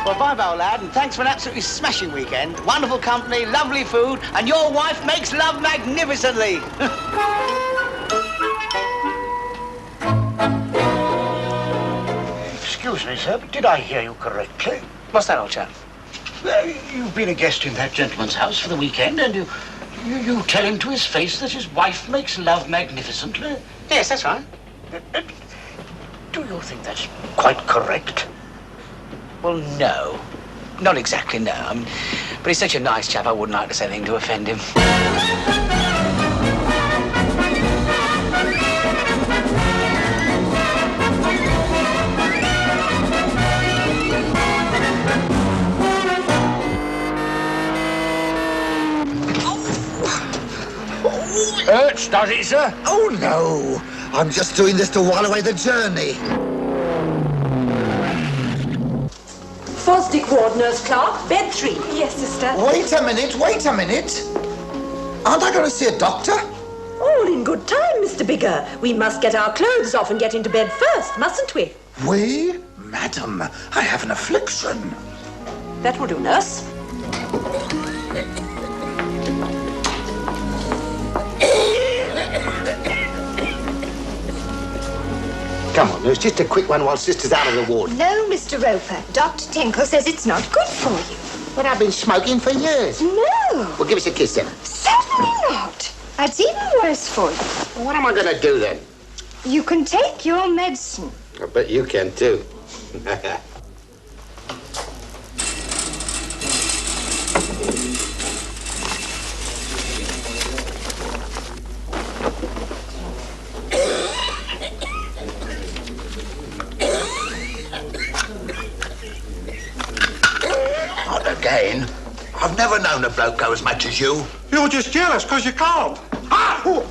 Well, bye, old lad, and thanks for an absolutely smashing weekend. Wonderful company, lovely food, and your wife makes love magnificently. Excuse me, sir, but did I hear you correctly? What's that, old chap? You've been a guest in that gentleman's house for the weekend, and you tell him to his face that his wife makes love magnificently? Yes, that's right. Do you think that's quite correct? Well, no. Not exactly, no. I mean, but he's such a nice chap, I wouldn't like to say anything to offend him. Hurts, does it, sir? Oh, no. I'm just doing this to while away the journey. Fosdick Ward, Nurse Clark, bed 3. Yes, sister. Wait a minute. Aren't I going to see a doctor? All in good time, Mr. Bigger. We must get our clothes off and get into bed first, mustn't we? We? Madam, I have an affliction. That will do, nurse. Come on, nurse, just a quick one while Sister's out of the ward. No, Mr. Roper. Dr. Tinkle says it's not good for you. But I've been smoking for years. No. Well, give us a kiss then. Certainly not. That's even worse for you. Well, what am I going to do then? You can take your medicine. I bet you can too. Not again. I've never known a bloke go as much as you. You're just jealous because you can't. Ah! Oh.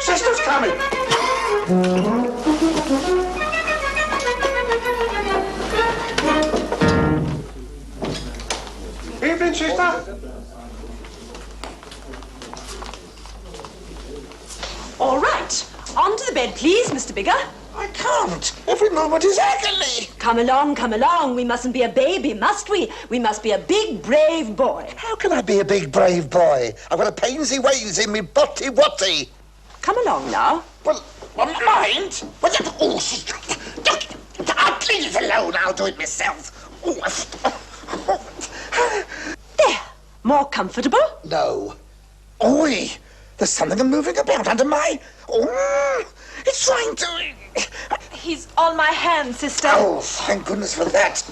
Sister's coming. Evening, sister. All right. On to the bed, please, Mr. Bigger. I can't. Every moment is agony. Come along, come along. We mustn't be a baby, must we? We must be a big, brave boy. How can I be a big, brave boy? I've got a painsy ways in me botty-watty. Come along now. Well, mind? Well, oh, sister. Please alone. I'll do it myself. There. More comfortable? No. Oi! There's something moving about under my... Oh, it's trying to... He's on my hand, sister. Oh, thank goodness for that.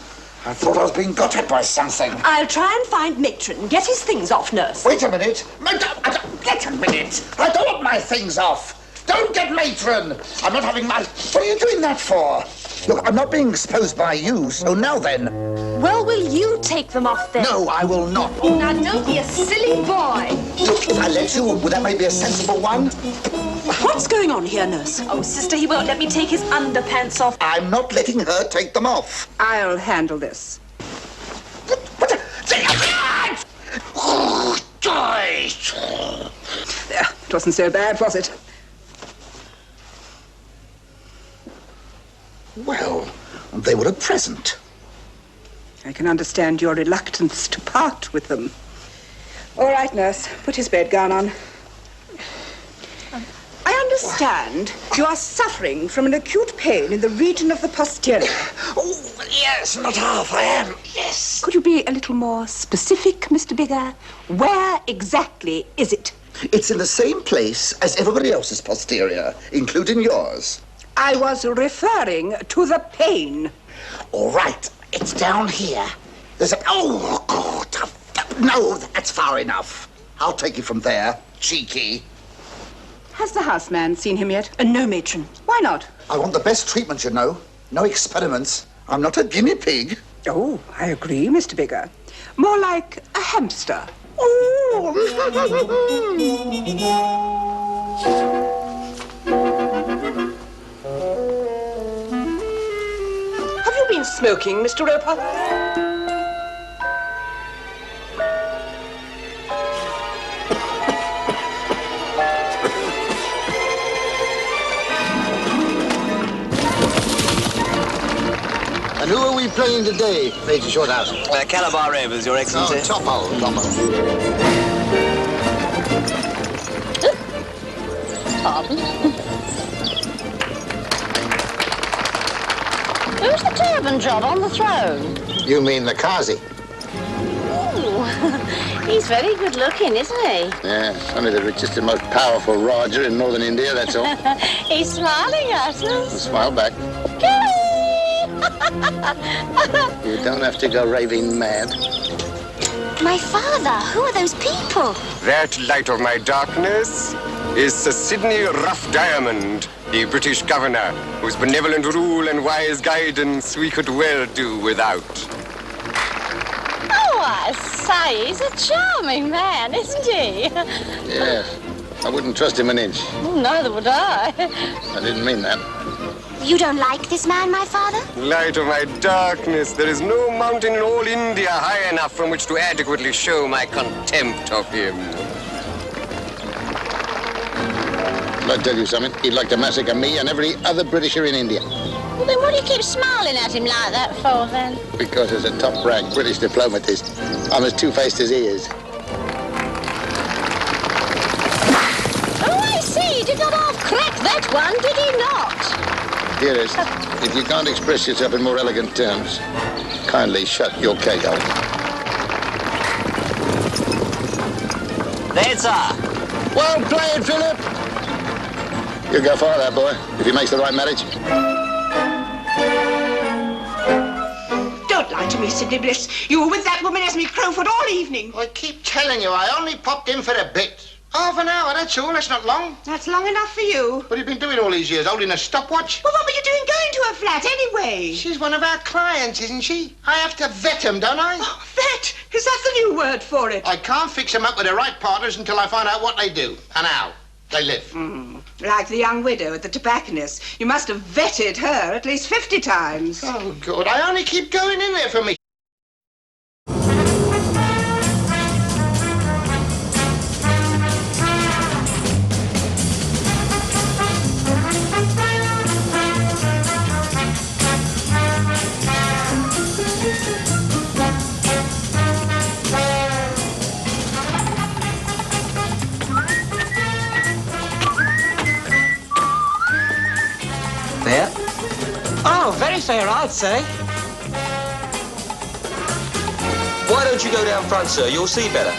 I thought I was being got at by something. I'll try and find Matron. Get his things off, nurse. Wait a minute. Wait a minute. I don't want my things off. Don't get Matron. I'm not having my... What are you doing that for? Look, I'm not being exposed by you, so now then. Well, will you take them off then? No, I will not. Now, don't be a silly boy. Look, if I let you, would that maybe a sensible one? What's going on here, nurse? Oh, sister, he won't let me take his underpants off. I'm not letting her take them off. I'll handle this. What? Oh, guys. There, it wasn't so bad, was it? Well, they were a present. I can understand your reluctance to part with them. All right, nurse, put his bedgown on. I understand you are suffering from an acute pain in the region of the posterior. Oh, yes, not half, I am, yes. Could you be a little more specific, Mr. Bigger? Where exactly is it? It's in the same place as everybody else's posterior, including yours. I was referring to the pain. All right, it's down here. There's a... Oh, God. No, that's far enough. I'll take it from there, cheeky. Has the houseman seen him yet? No, Matron. Why not? I want the best treatment, you know. No experiments. I'm not a guinea pig. Oh, I agree, Mr. Bigger. More like a hamster. Oh. Have you been smoking, Mr. Roper? playing today, Major Shorthouse? Calabar Ravens, Your Excellency. Oh, top hole, top hole. Pardon? Who's the turban job on the throne? You mean the Qazi? Ooh, he's very good looking, isn't he? Yeah, only the richest and most powerful Raja in northern India, that's all. He's smiling at us. Smile back. You don't have to go raving mad. My father, who are those people? That light of my darkness is Sir Sidney Rough Diamond, the British governor, whose benevolent rule and wise guidance we could well do without. Oh, I say, he's a charming man, isn't he? Yes, I wouldn't trust him an inch. Oh, neither would I. I didn't mean that. You don't like this man, my father? Light of my darkness, there is no mountain in all India high enough from which to adequately show my contempt of him. I'll tell you something, he'd like to massacre me and every other Britisher in India. Well, then what do you keep smiling at him like that for, then? Because as a top-rank British diplomatist, I'm as two-faced as he is. Oh, I see. He did not half crack that one, did he not? Dearest, if you can't express yourself in more elegant terms, kindly shut your kegel. There, sir. Well played, Philip! You'll go far, that boy, if he makes the right marriage. Don't lie to me, Sidney Bliss. You were with that woman, Esme Crowfoot, all evening. I keep telling you, I only popped in for a bit. Half an hour, that's all. That's not long. That's long enough for you. What have you been doing all these years? Holding a stopwatch? Well, what were you doing going to her flat anyway? She's one of our clients, isn't she? I have to vet them, don't I? Oh, vet? Is that the new word for it? I can't fix them up with the right partners until I find out what they do and how they live. Like the young widow at the tobacconist. You must have vetted her at least 50 times. Oh, God, I only keep going in there for me. Fair? Oh, very fair, I'd say. Why don't you go down front, sir? You'll see better.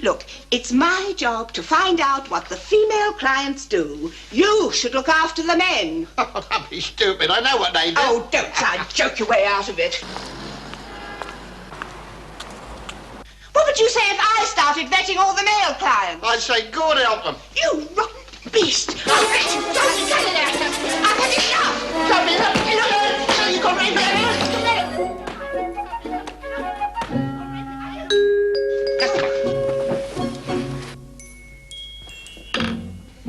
Look, it's my job to find out what the female clients do. You should look after the men. Oh, don't be stupid. I know what they do. Oh, don't try and joke your way out of it. What would you say if I started vetting all the male clients? I'd say, God help them. You rotten beast! I'll let you go. Get it out. I've had enough. Come here. Look. You got right there.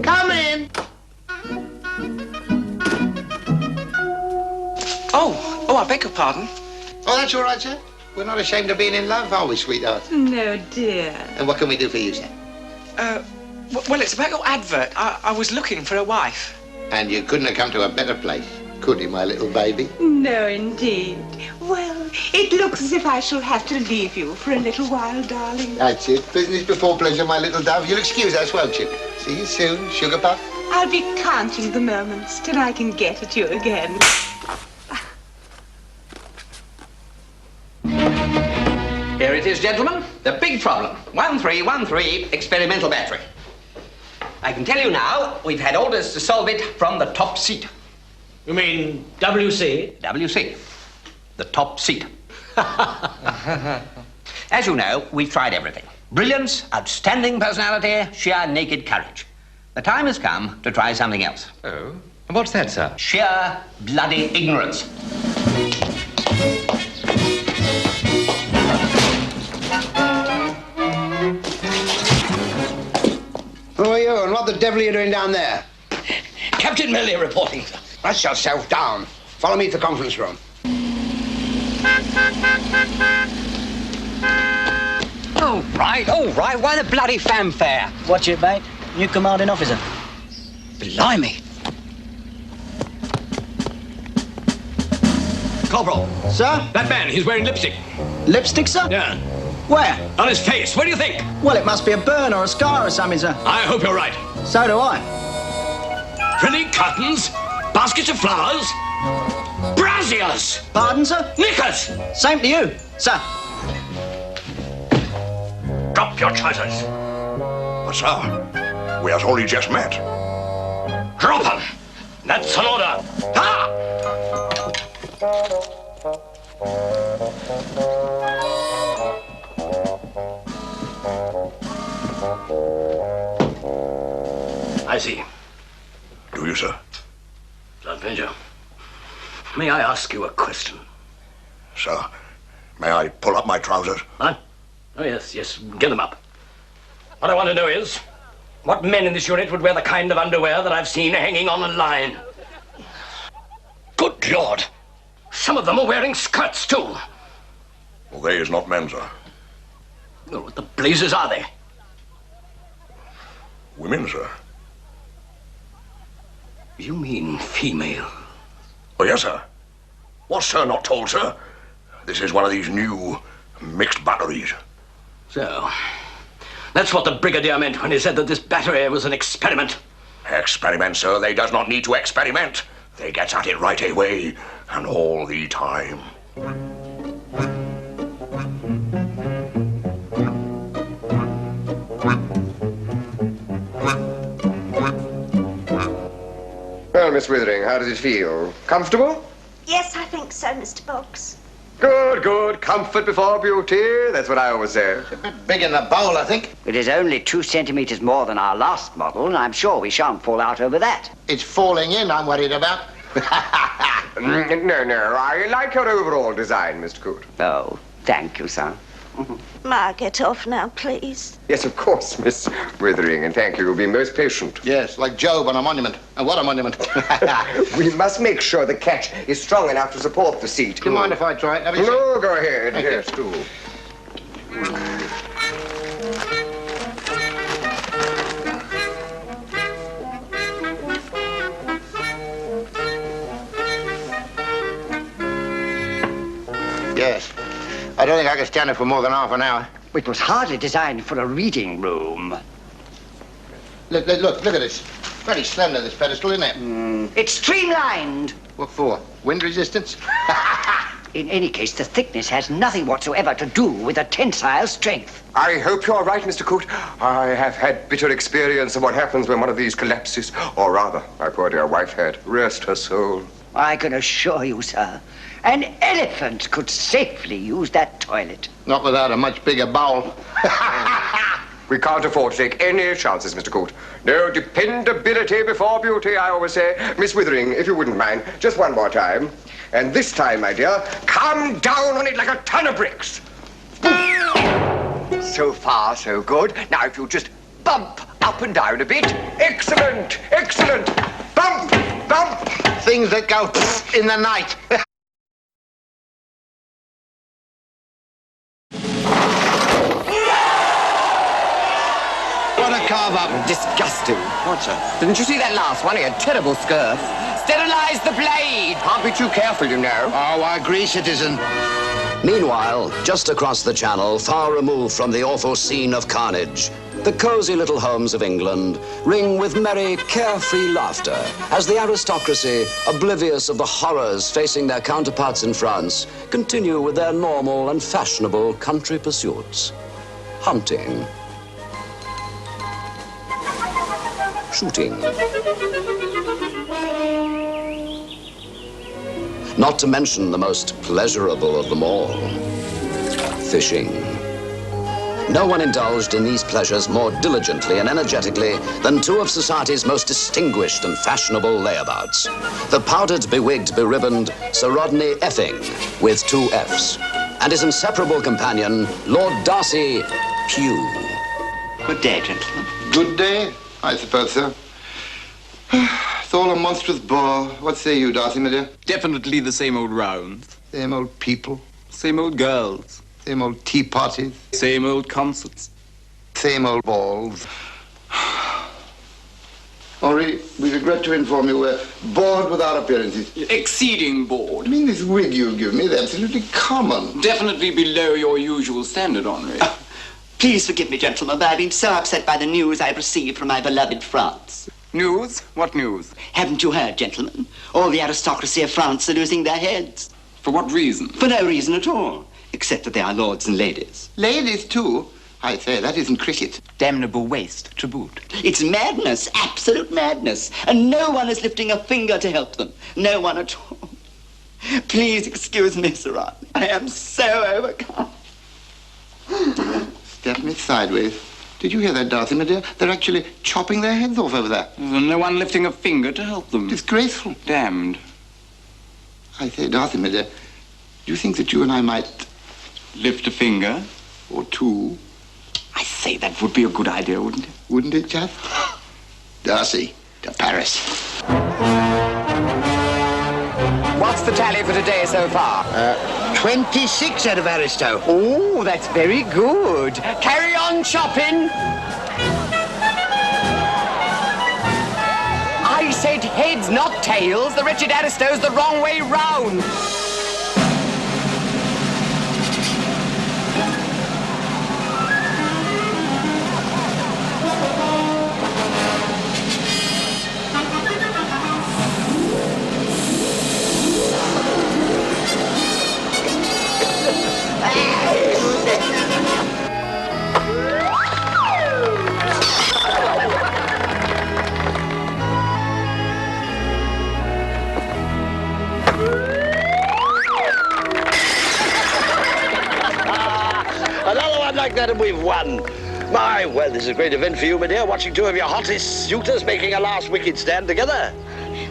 Come in. Oh, I beg your pardon. Oh, that's all right, sir. We're not ashamed of being in love, are we, sweetheart? No, dear. And what can we do for you, sir? Well, it's about your advert. I was looking for a wife. And you couldn't have come to a better place, could you, my little baby? No, indeed. Well, it looks as if I shall have to leave you for a little while, darling. That's it. Business before pleasure, my little dove. You'll excuse us, won't you? See you soon, sugar puff. I'll be counting the moments till I can get at you again. Here it is, gentlemen. The big problem. 1313 experimental battery. I can tell you now, we've had orders to solve it from the top seat. You mean WC? WC. The top seat. As you know, we've tried everything. Brilliance, outstanding personality, sheer naked courage. The time has come to try something else. Oh? And what's that, sir? Sheer bloody ignorance. the devil are you doing down there? Captain Melly reporting, sir. Hush yourself down. Follow me to the conference room. All right. Why the bloody fanfare? Watch it, mate. New commanding officer. Blimey. Corporal. Sir? That man, he's wearing lipstick. Lipstick, sir? Yeah. Where? On his face. What do you think? Well, it must be a burn or a scar or something, sir. I hope you're right. So do I. Pretty curtains, baskets of flowers, braziers, Pardon, sir? knickers. Same to you, sir. Drop your trousers. But, sir, we have only just met. Drop them. That's an order. Ha! I see. Do you, sir? Sergeant Major, may I ask you a question? Sir, may I pull up my trousers? Huh? Oh, yes, get them up. What I want to know is, what men in this unit would wear the kind of underwear that I've seen hanging on a line? Good Lord! Some of them are wearing skirts, too. Well, they is not men, sir. Well, what the blazes are they? Women, sir. You mean female? Oh, yes, sir. What's sir not told, sir? This is one of these new mixed batteries. So, that's what the brigadier meant when he said that this battery was an experiment. Experiment, sir. They does not need to experiment. They gets at it right away and all the time. Well, Miss Withering, how does it feel? Comfortable? Yes, I think so, Mr. Boggs. Good, good. Comfort before beauty. That's what I always say. A bit big in the bowl, I think. It is only 2 centimetres more than our last model, and I'm sure we shan't fall out over that. It's falling in I'm worried about. No. I like your overall design, Mr. Coote. Oh, thank you, sir. May I get off now, please? Yes, of course, Miss Withering, and thank you. You'll be most patient. Yes, like Job on a monument. And what a monument. We must make sure the catch is strong enough to support the seat. Do you mind if I try it? Have you No, go ahead. Thank Yes, do. Yes. I don't think I could stand it for more than half an hour. It was hardly designed for a reading room. Look at this. Very slender, this pedestal, isn't it? It's streamlined. What for? Wind resistance? In any case, the thickness has nothing whatsoever to do with the tensile strength. I hope you're right, Mr. Coote. I have had bitter experience of what happens when one of these collapses. Or rather, my poor dear wife had. Rest her soul. I can assure you, sir, an elephant could safely use that toilet. Not without a much bigger bowl. We can't afford to take any chances, Mr. Coote. No dependability before beauty, I always say. Miss Withering, if you wouldn't mind, just one more time. And this time, my dear, come down on it like a ton of bricks. So far, so good. Now, if you just bump up and down a bit. Excellent, excellent. Bump, bump. Things that go in the night. What a carve-up. Disgusting. What's that? Didn't you see that last one? He had terrible scurf. Sterilize the blade. Can't be too careful, you know. Oh, I agree, citizen. Meanwhile, just across the channel, far removed from the awful scene of carnage, the cosy little homes of England ring with merry, carefree laughter as the aristocracy, oblivious of the horrors facing their counterparts in France, continue with their normal and fashionable country pursuits. Hunting. Shooting. Not to mention the most pleasurable of them all, fishing. No one indulged in these pleasures more diligently and energetically than 2 of society's most distinguished and fashionable layabouts. The powdered, bewigged, beribboned Sir Rodney Effing, with 2 Fs, and his inseparable companion, Lord Darcy Pugh. Good day, gentlemen. Good day. I suppose so. It's all a monstrous bore. What say you, Darcy, my dear? Definitely the same old rounds. Same old people. Same old girls. Same old tea parties. Same old concerts. Same old balls. Henri, we regret to inform you we're bored with our appearances. Exceeding bored. I mean, this wig you give me is absolutely common. Definitely below your usual standard, Henri. Please forgive me, gentlemen, but I've been so upset by the news I've received from my beloved France. News? What news? Haven't you heard, gentlemen? All the aristocracy of France are losing their heads. For what reason? For no reason at all, except that they are lords and ladies. Ladies, too? I say, that isn't cricket. Damnable waste to boot. It's madness, absolute madness, and no one is lifting a finger to help them. No one at all. Please excuse me, Sir Rodney. I am so overcome. Step me sideways. Did you hear that, Darcy, my dear? They're actually chopping their heads off over there. No one lifting a finger to help them. Disgraceful. Damned. I say, Darcy, my dear, do you think that you and I might... Lift a finger? Or two? I say, that would be a good idea, wouldn't it? Wouldn't it, Jeff? Darcy, to Paris. What's the tally for today so far? 26 out of Aristo. Oh, that's very good. Carry on chopping. I said heads, not tails. The wretched Aristo's the wrong way round. Another one like that and we've won. My, well, this is a great event for you, my dear, watching two of your hottest suitors making a last wicked stand together.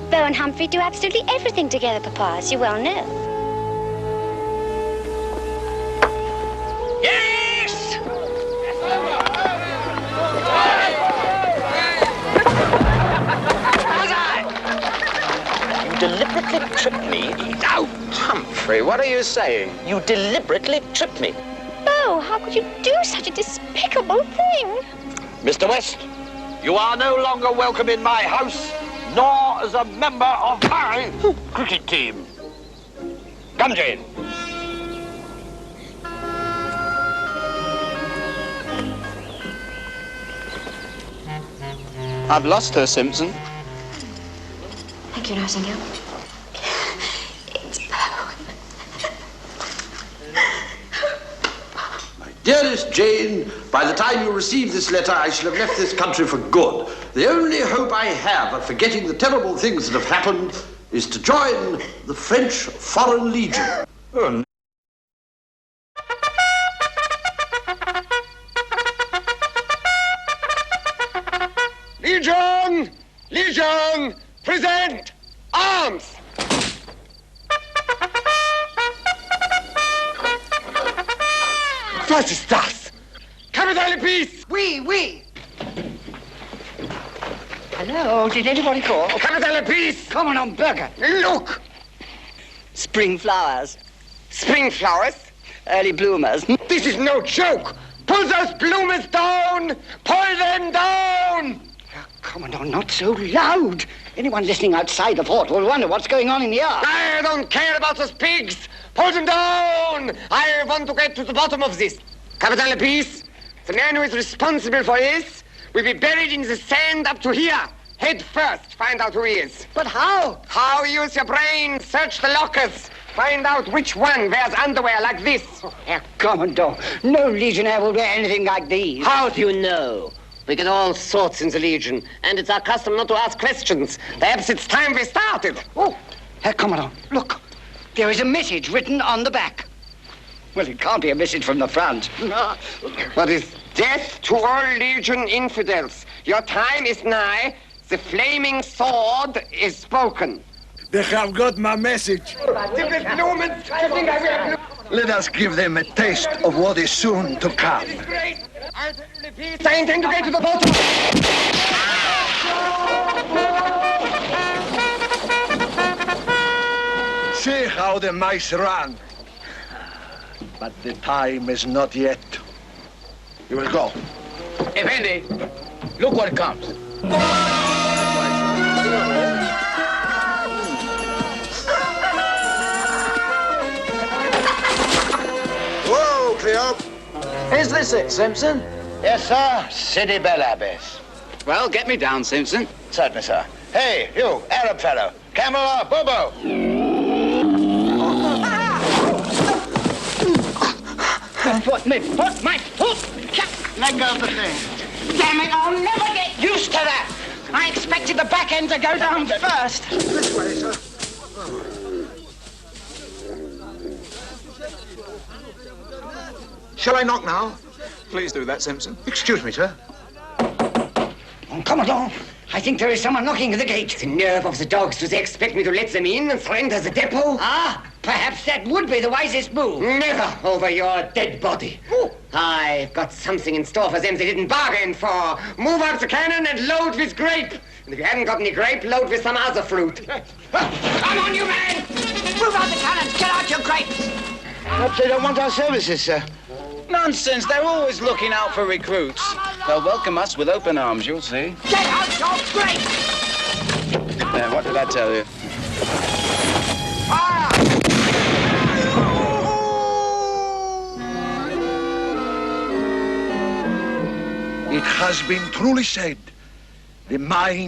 Beau and Humphrey do absolutely everything together, Papa, as you well know. Yes! You deliberately tripped me. Out! Humphrey, what are you saying? You deliberately tripped me. Beau, how could you do such a despicable thing? Mr. West, you are no longer welcome in my house, nor as a member of my cricket team. Come, Jane. I've lost her, Simpson. Thank you, Nightingale. It's Beau. Dearest Jane, by the time you receive this letter, I shall have left this country for good. The only hope I have of forgetting the terrible things that have happened is to join the French Foreign Legion. Oh, Legion! Legion! Present! Arms! Was ist das? Capitale Peace! Oui. Hello, did anybody call? Capitale Peace! Commandant Burger. Look! Spring flowers. Spring flowers? Early bloomers. This is no joke! Pull those bloomers down! Pull them down! Commandant, not so loud. Anyone listening outside the fort will wonder what's going on in the yard. I don't care about those pigs! Pull them down! I want to get to the bottom of this. Capitale Peace, the man who is responsible for this will be buried in the sand up to here. Head first, find out who he is. But how? How? Use your brain, search the lockers. Find out which one wears underwear like this. Oh, Herr Commandant, no legionnaire will wear anything like these. How do you know? We get all sorts in the Legion, and it's our custom not to ask questions. Perhaps it's time we started. Oh, Herr Commandant, look. There is a message written on the back. Well, it can't be a message from the front. What is death to all Legion infidels? Your time is nigh. The flaming sword is spoken. They have got my message. Let us give them a taste of what is soon to come. I repeat, I intend to get to the bottom. See how the mice run. But the time is not yet. You will go. Effendi, look what comes. Whoa, Cleo. Is this it, Simpson? Yes, sir. City Bell Abbess. Well, get me down, Simpson. Certainly, sir. Hey, you, Arab fellow. Camel or Bobo? My foot! Let go of the thing. Damn it, I'll never get used to that! I expected the back end to go down first. This way, sir. Shall I knock now? Please do that, Simpson. Excuse me, sir. Oh, come along. I think there is someone knocking at the gate. The nerve of the dogs. Do they expect me to let them in and surrender the depot? Ah, perhaps that would be the wisest move. Never over your dead body. Ooh. I've got something in store for them they didn't bargain for. Move out the cannon and load with grape. And if you haven't got any grape, load with some other fruit. Come on, you man! Move out the cannons! Get out your grapes! Perhaps they don't want our services, sir. Nonsense! They're always looking out for recruits. They'll welcome us with open arms, you'll see. Get out your grapes! There, what did I tell you? It has been truly said, the mind